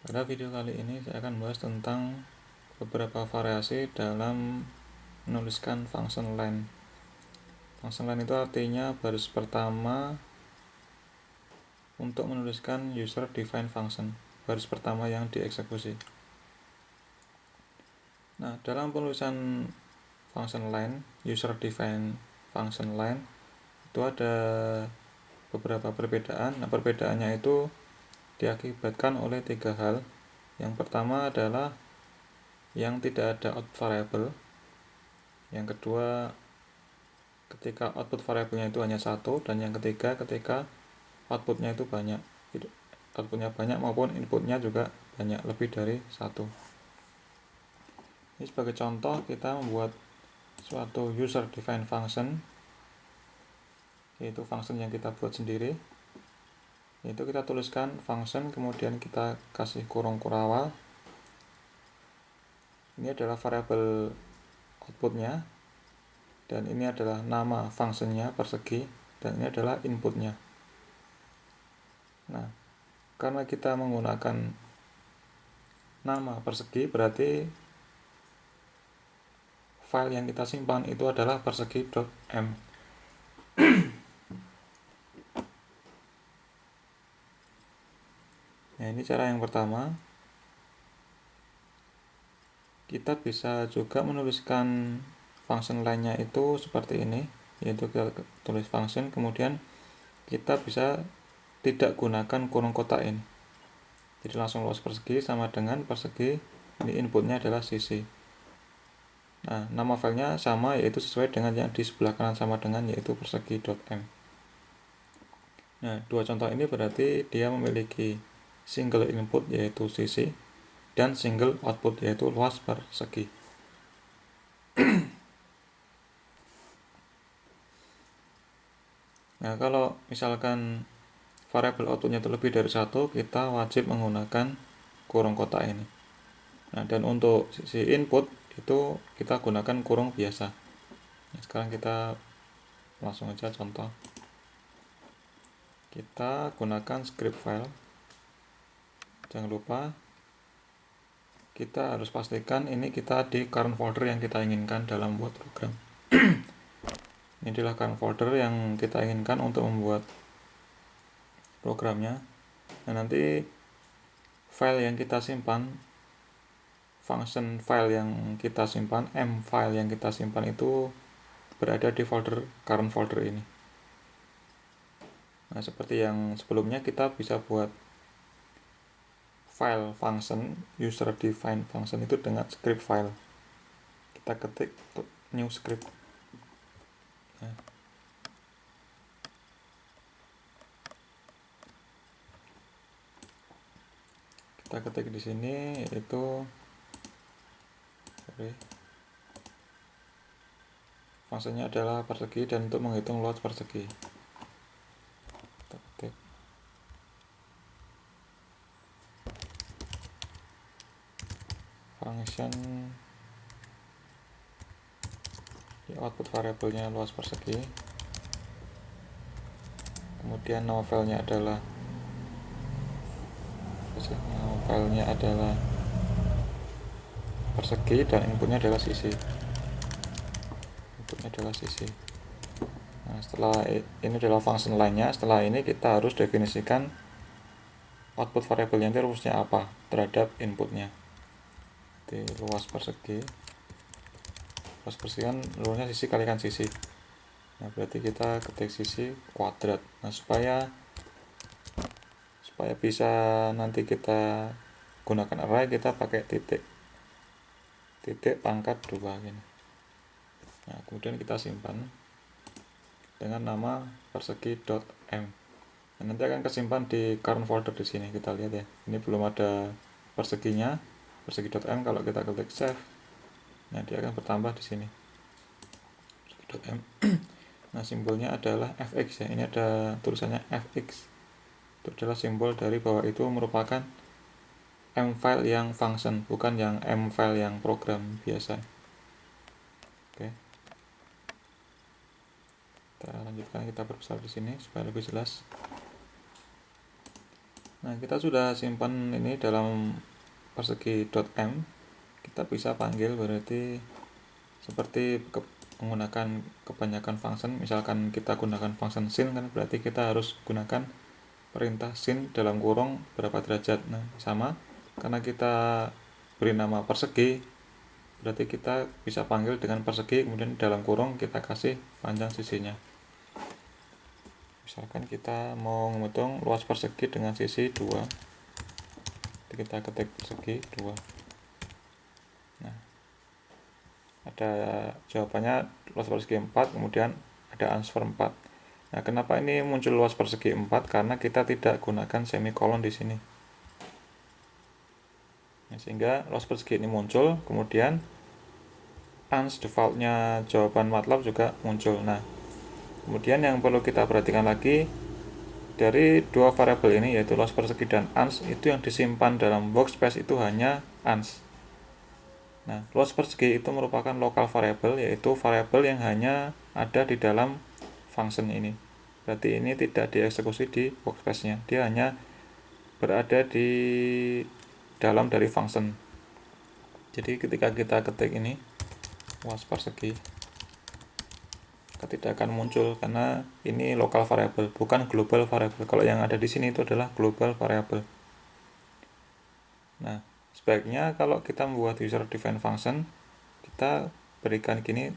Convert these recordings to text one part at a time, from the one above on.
Pada video kali ini saya akan membahas tentang beberapa variasi dalam menuliskan function line. Function line itu artinya baris pertama untuk menuliskan user defined function, baris pertama yang dieksekusi. Nah, dalam penulisan function line, user defined function line itu ada beberapa perbedaan. Nah, perbedaannya itu diakibatkan oleh tiga hal. Yang pertama adalah yang tidak ada output variable. Yang kedua, ketika output variabelnya itu hanya satu, dan yang ketiga ketika outputnya itu banyak, outputnya banyak maupun inputnya juga banyak, lebih dari satu. Ini sebagai contoh kita membuat suatu user defined function, yaitu function yang kita buat sendiri. Itu kita tuliskan function, kemudian kita kasih kurung kurawal. Ini adalah variabel outputnya, dan ini adalah nama functionnya persegi, dan ini adalah inputnya. Nah, karena kita menggunakan nama persegi, berarti file yang kita simpan itu adalah persegi.m. Nah, ini cara yang pertama. Kita bisa juga menuliskan function lainnya itu seperti ini, yaitu kita tulis function, kemudian kita bisa tidak gunakan kurung kotak ini. Jadi langsung luas persegi sama dengan persegi, ini inputnya adalah cc. Nah, nama filenya sama, yaitu sesuai dengan yang di sebelah kanan sama dengan, yaitu persegi.m. Nah, dua contoh ini berarti dia memiliki single input yaitu cc dan single output yaitu luas persegi. Nah, kalau misalkan variabel outputnya itu lebih dari satu, kita wajib menggunakan kurung kotak ini. Nah, dan untuk sisi input itu kita gunakan kurung biasa. Nah, sekarang kita langsung aja contoh. Kita gunakan script file. Jangan lupa kita harus pastikan ini kita di current folder yang kita inginkan dalam membuat program. Ini adalah current folder yang kita inginkan untuk membuat programnya. Nah, nanti file yang kita simpan, function file yang kita simpan, m file yang kita simpan itu berada di folder current folder ini. Nah, seperti yang sebelumnya kita bisa buat file function user defined function itu dengan script file. Kita ketik new script. Nah, kita ketik di sini yaitu fungsinya adalah persegi dan untuk menghitung luas persegi. Kita ketik function, di output variabelnya luas persegi, kemudian nama filenya adalah persegi dan inputnya adalah cc. Nah, setelah ini adalah function lainnya. Setelah ini kita harus definisikan output variabelnya itu rumusnya apa terhadap inputnya. Di luas persegi kan luasnya sisi kalikan sisi. Nah, berarti kita ketik sisi kuadrat. Nah, supaya bisa nanti kita gunakan array, kita pakai titik pangkat 2 gini. Nah, kemudian kita simpan dengan nama persegi.m. Nah, nanti akan kesimpan di current folder di sini. Kita lihat ya, ini belum ada perseginya, persegi.m. Kalau kita klik save, nah dia akan bertambah di sini persegi.m. Nah, simbolnya adalah fx ya. Ini ada tulisannya fx. Itu adalah simbol dari bahwa itu merupakan m file yang function, bukan yang m file yang program biasa. Oke. Kita lanjutkan, kita perbesar di sini supaya lebih jelas. Nah, kita sudah simpan ini dalam persegi.m. Kita bisa panggil berarti seperti menggunakan kebanyakan function. Misalkan kita gunakan function sin kan berarti kita harus gunakan perintah sin dalam kurung berapa derajat. Nah, sama karena kita beri nama persegi berarti kita bisa panggil dengan persegi, kemudian dalam kurung kita kasih panjang sisinya. Misalkan kita mau menghitung luas persegi dengan sisi 2, kita ketik persegi 2. Nah, ada jawabannya luas persegi 4, kemudian ada answer 4. Nah, kenapa ini muncul luas persegi 4? Karena kita tidak gunakan semikolon di sini. Nah, sehingga luas persegi ini muncul, kemudian ans defaultnya jawaban MATLAB juga muncul. Nah, kemudian yang perlu kita perhatikan lagi, dari dua variabel ini yaitu luas persegi dan ans, itu yang disimpan dalam workspace itu hanya ans. Nah, luas persegi itu merupakan lokal variabel, yaitu variabel yang hanya ada di dalam function ini. Berarti ini tidak dieksekusi di workspace-nya, dia hanya berada di dalam dari function. Jadi ketika kita ketik ini luas persegi, tidak akan muncul karena ini lokal variable, bukan global variable. Kalau yang ada di sini itu adalah global variable. Nah, sebaiknya kalau kita membuat user defined function, kita berikan gini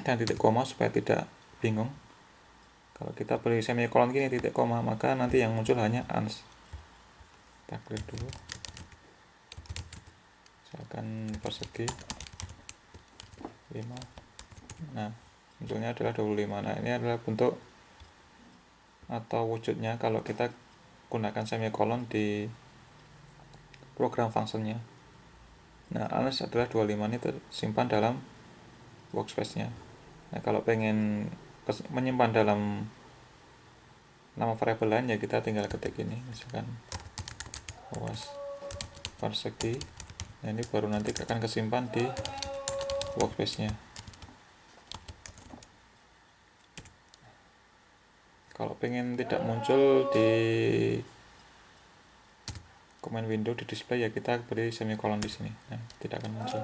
dan titik koma supaya tidak bingung. Kalau kita beri semikolon gini titik koma, maka nanti yang muncul hanya ans. Kita klik dulu. Misalkan persegi 5. Nah, bentuknya adalah 25. Nah, ini adalah bentuk atau wujudnya kalau kita gunakan semikolon di program functionnya. Nah, ans adalah 25, ini tersimpan dalam workspace-nya. Nah, kalau pengen menyimpan dalam nama variabel lain, ya kita tinggal ketik ini, misalkan luas persegi. Nah, ini baru nanti akan kesimpan di workspace-nya. Kalau pengen tidak muncul di command window di display, ya kita beri semikolon di sini. Nah, tidak akan muncul.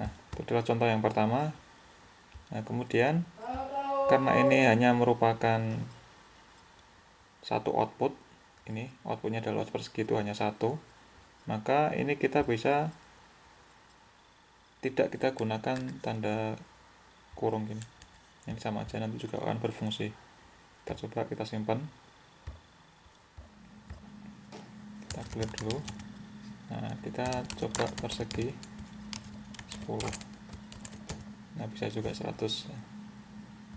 Nah, itu adalah contoh yang pertama. Nah, kemudian karena ini hanya merupakan satu output, ini outputnya adalah luas persegi itu hanya satu, maka ini kita bisa tidak kita gunakan tanda kurung gini. Ini sama aja, nanti juga akan berfungsi. Kita coba, kita simpan, kita clear dulu. Nah, kita coba persegi 10. Nah, bisa juga 100.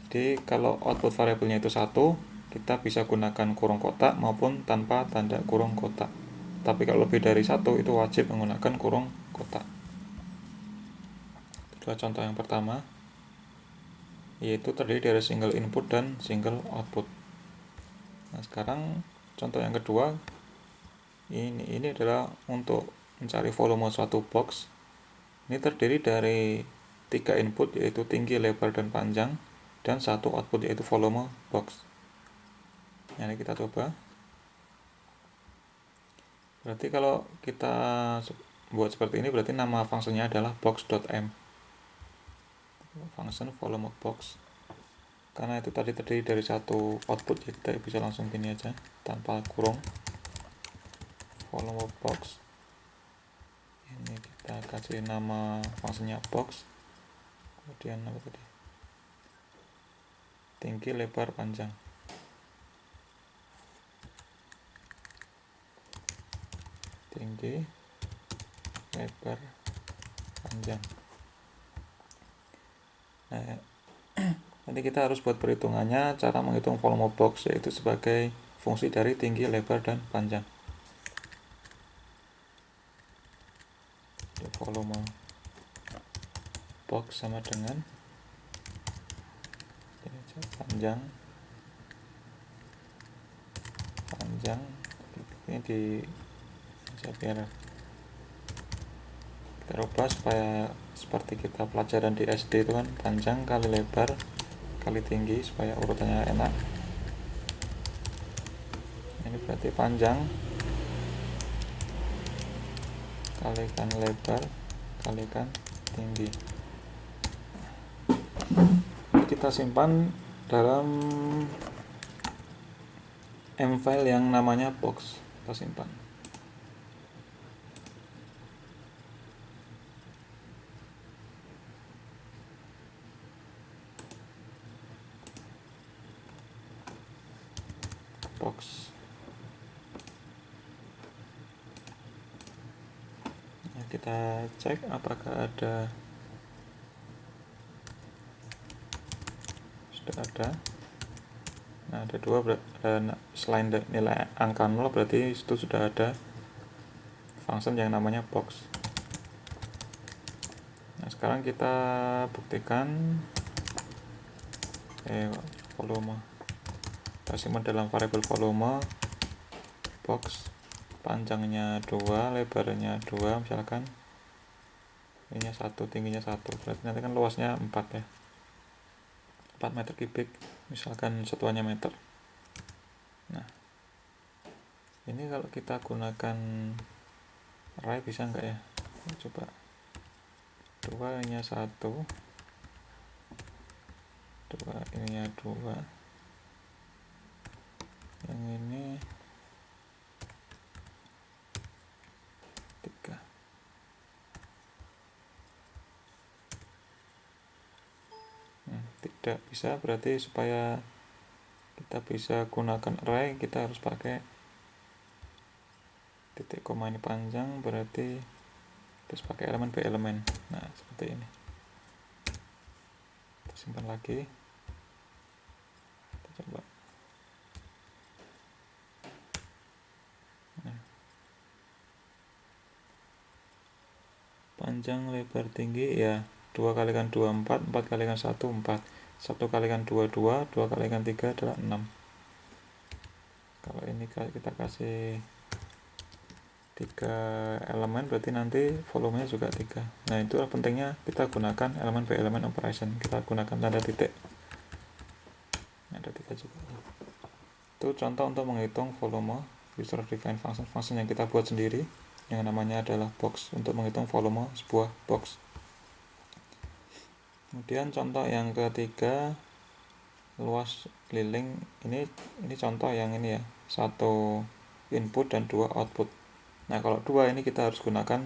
Jadi kalau output variabelnya itu 1, kita bisa gunakan kurung kotak maupun tanpa tanda kurung kotak. Tapi kalau lebih dari 1, itu wajib menggunakan kurung kotak. Itu adalah contoh yang pertama, yaitu terdiri dari single input dan single output. Nah, sekarang contoh yang kedua, ini adalah untuk mencari volume suatu box. Ini terdiri dari 3 input, yaitu tinggi, lebar, dan panjang, dan 1 output, yaitu volume box. Nah, ini kita coba. Berarti kalau kita buat seperti ini, berarti nama fungsinya adalah box.m, function volume box. Karena itu tadi terdiri dari 1 output, ya kita bisa langsung gini aja tanpa kurung, volume box. Ini kita kasih nama fungsinya box, kemudian apa tadi, tinggi, lebar, panjang. Tinggi, lebar, panjang. Nah, nanti kita harus buat perhitungannya, cara menghitung volume box, yaitu sebagai fungsi dari tinggi, lebar, dan panjang. Jadi volume box sama dengan ini aja, panjang ini di biar kita rubah supaya seperti kita pelajaran di SD itu kan, panjang kali lebar kali tinggi, supaya urutannya enak. Ini ini berarti panjang kalikan lebar kalikan tinggi. Ini kita simpan dalam M file yang namanya box. Kita simpan. Box. Ya, kita cek apakah sudah ada. Nah, ada dua, selain nilai angka 0 berarti itu sudah ada function yang namanya box. Nah, sekarang kita buktikan volume. Kita simpan dalam variabel volume box, panjangnya 2, lebarnya 2, misalkan ini 1, tingginya 1, berarti nanti kan luasnya 4 ya, 4 meter kubik, misalkan satuannya meter. Nah, ini kalau kita gunakan array bisa enggak ya? Coba 2 ininya 1, 2 ininya 2, yang ini 3. Tidak bisa, berarti supaya kita bisa gunakan array kita harus pakai titik koma ini panjang, berarti terus pakai elemen B elemen. Nah, seperti ini. Kita simpan lagi. Kita coba. Nah. Panjang lebar tinggi ya 2 kalikan 2 4, 4 kalikan 1 4, 1 kalikan 2 2, 2 kalikan 3 adalah 6. Kalau ini kita kasih 3 elemen berarti nanti volumenya juga 3. Nah, itulah pentingnya kita gunakan elemen B elemen operation. Kita gunakan tanda titik. Ada 3 juga. Itu contoh untuk menghitung volume user defined function yang kita buat sendiri, yang namanya adalah box, untuk menghitung volume sebuah box. Kemudian contoh yang ketiga, luas keliling. Ini contoh yang ini ya, 1 input dan 2 output. Nah, kalau 2 ini kita harus gunakan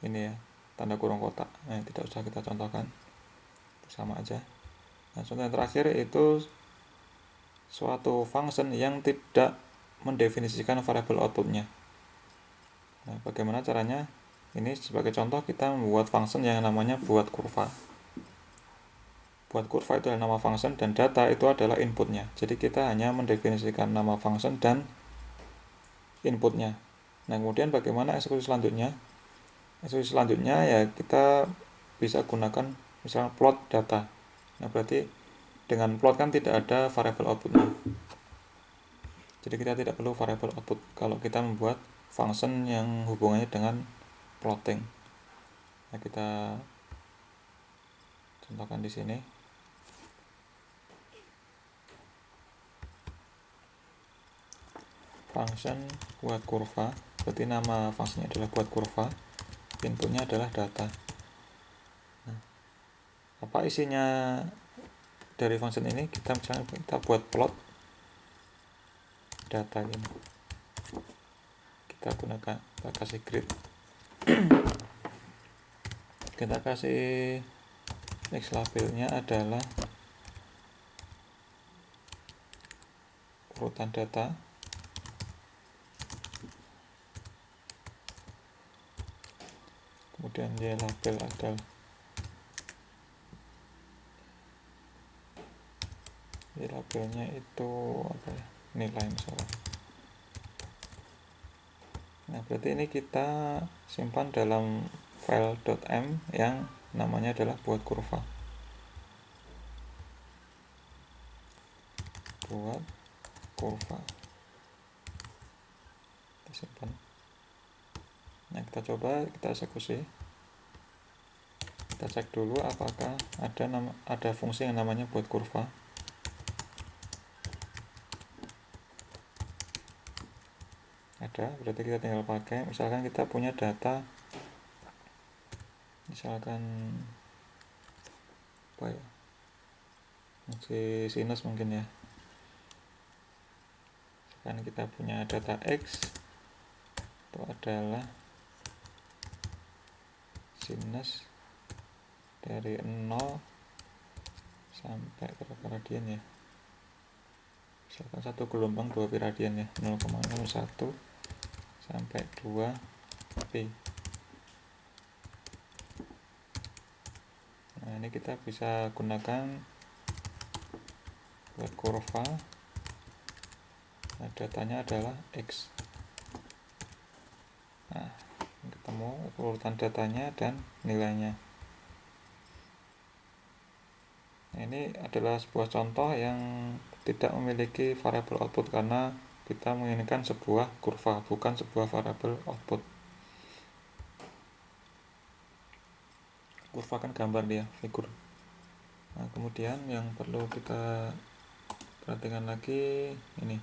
ini ya, tanda kurung kotak. Nah, tidak usah kita contohkan, sama aja. Nah, contoh yang terakhir itu suatu function yang tidak mendefinisikan variabel outputnya. Nah, bagaimana caranya? Ini sebagai contoh kita membuat function yang namanya buat kurva. Buat kurva itu adalah nama function dan data itu adalah inputnya. Jadi kita hanya mendefinisikan nama function dan inputnya. Nah, kemudian bagaimana eksekusi selanjutnya? Eksekusi selanjutnya ya kita bisa gunakan misalnya plot data. Nah, berarti dengan plot kan tidak ada variabel outputnya. Jadi kita tidak perlu variabel output kalau kita membuat function yang hubungannya dengan plotting. Nah, kita contohkan di sini. Function buat kurva, berarti nama fungsinya adalah buat kurva, inputnya adalah data. Nah, apa isinya dari function ini? Kita misalnya kita buat plot data ini. Kita gunakan, kita kasih grid. Kita kasih x labelnya adalah urutan data. Kemudian y label adalah y labelnya itu apa ya? Nilai misalnya. Nah, berarti ini kita simpan dalam file .m yang namanya adalah buat kurva. Buat kurva. Kita simpan. Nah, kita coba, kita eksekusi. Kita cek dulu apakah ada fungsi yang namanya buat kurva. ada, berarti kita tinggal pakai. Misalkan kita punya data, misalkan apa ya, fungsi sinus mungkin ya. Misalkan kita punya data X, itu adalah sinus dari 0 sampai berapa radian ya, misalkan 1 gelombang 2 pi radian ya, 0,01 sampai 2 pi. Nah ini kita bisa gunakan buat kurva. Nah datanya adalah X. Nah ketemu urutan datanya dan nilainya. Nah, ini adalah sebuah contoh yang tidak memiliki variabel output karena kita menginginkan sebuah kurva, bukan sebuah variabel output. Kurva kan gambar dia, figur. Nah kemudian yang perlu kita perhatikan lagi ini,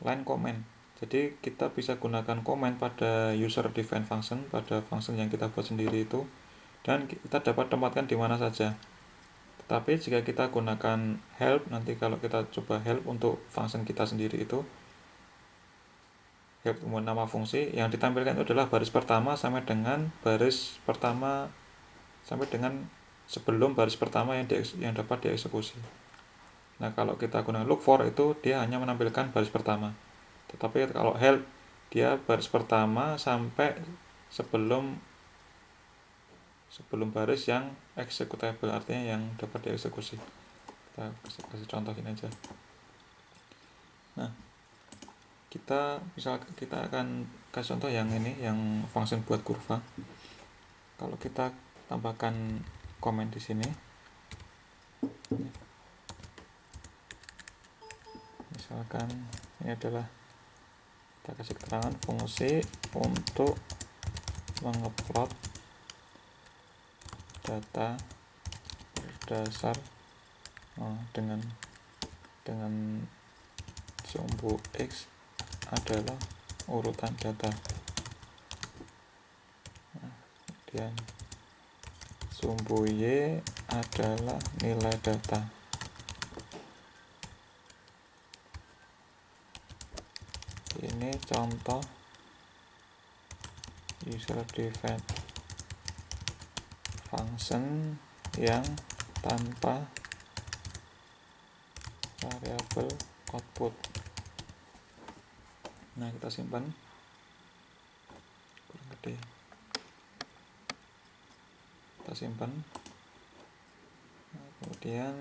line comment. Jadi kita bisa gunakan comment pada user defined function, pada function yang kita buat sendiri itu, dan kita dapat tempatkan di mana saja. Tetapi jika kita gunakan help, nanti kalau kita coba help untuk function kita sendiri itu, help nama fungsi, yang ditampilkan itu adalah baris pertama sampai dengan baris pertama sampai dengan sebelum baris pertama yang dapat dieksekusi. Nah kalau kita gunakan look for itu dia hanya menampilkan baris pertama. Tetapi kalau help dia baris pertama sampai sebelum baris yang executable, artinya yang dapat dieksekusi. Kita kasih contoh ini aja. Nah kita akan kasih contoh yang ini, yang function buat kurva. Kalau kita tambahkan komen di sini, misalkan ini adalah kita kasih keterangan fungsi untuk mengeplot data berdasar dengan sumbu X adalah urutan data. Kemudian sumbu Y adalah nilai data. Ini contoh user defined function yang tanpa variabel output. Nah kita simpan, kurang gede, kita simpan. Nah, kemudian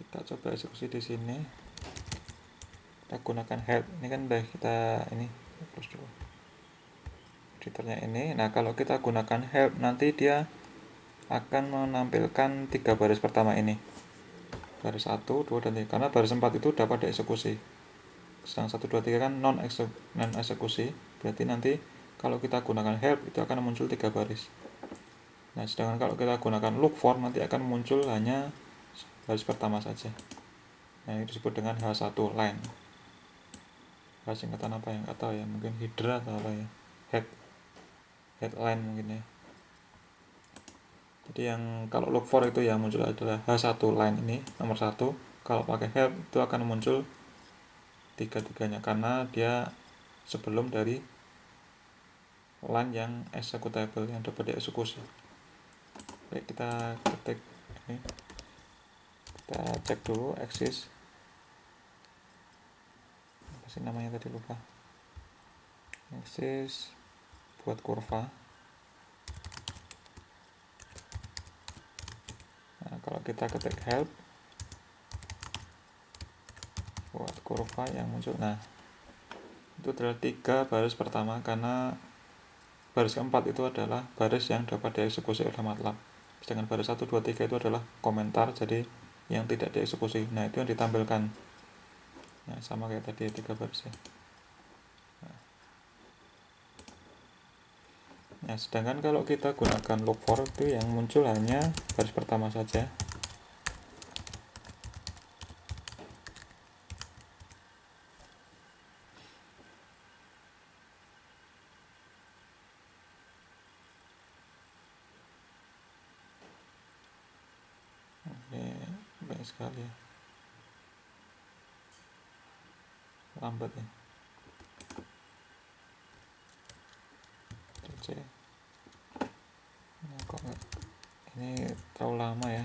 kita coba eksekusi di sini. Kita gunakan help, ini kan udah kita ini terus dulu editornya ini. Nah kalau kita gunakan help, nanti dia akan menampilkan 3 baris pertama ini, baris 1, 2, dan 3, karena baris 4 itu dapat dieksekusi, sedang 1, 2, 3 kan non eksekusi. Berarti nanti kalau kita gunakan help itu akan muncul 3 baris. Nah sedangkan kalau kita gunakan look for nanti akan muncul hanya baris pertama saja. Nah ini disebut dengan H1 line. Singkatan apa yang nggak tahu ya, mungkin hydra atau apa ya, headline mungkin ya. Jadi yang kalau look for itu yang muncul adalah H1 line ini nomor 1. Kalau pakai help itu akan muncul 3-3-nya karena dia sebelum dari line yang executable, yang dapat dieksekusi. Baik, kita ketik ini, kita cek dulu axis, apa sih namanya tadi, lupa. Axis buat kurva. Nah kalau kita ketik help buat kurva yang muncul, nah itu adalah 3 baris pertama, karena baris keempat itu adalah baris yang dapat dieksekusi oleh MATLAB. Sedangkan baris 1, 2, 3 itu adalah komentar, jadi yang tidak dieksekusi. Nah itu yang ditampilkan. Nah sama kayak tadi 3 baris ya. Nah sedangkan kalau kita gunakan look for itu yang muncul hanya baris pertama saja. banyak sekali ya, lambat ya. C. Nah, kok enggak, ini terlalu lama ya.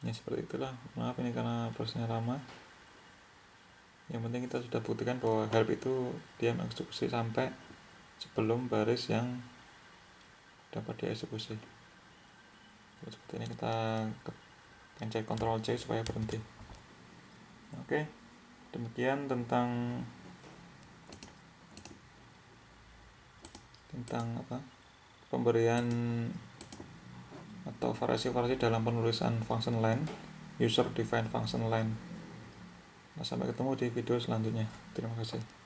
Ya seperti itulah, maaf ini karena prosesnya lama. Yang penting kita sudah buktikan bahwa help itu dia mengeksekusi sampai sebelum baris yang dapat dieksekusi. Seperti ini kita pencet Ctrl C supaya berhenti. Oke, demikian tentang apa, pemberian atau variasi-variasi dalam penulisan function line, user defined function line. Nah, sampai ketemu di video selanjutnya. Terima kasih.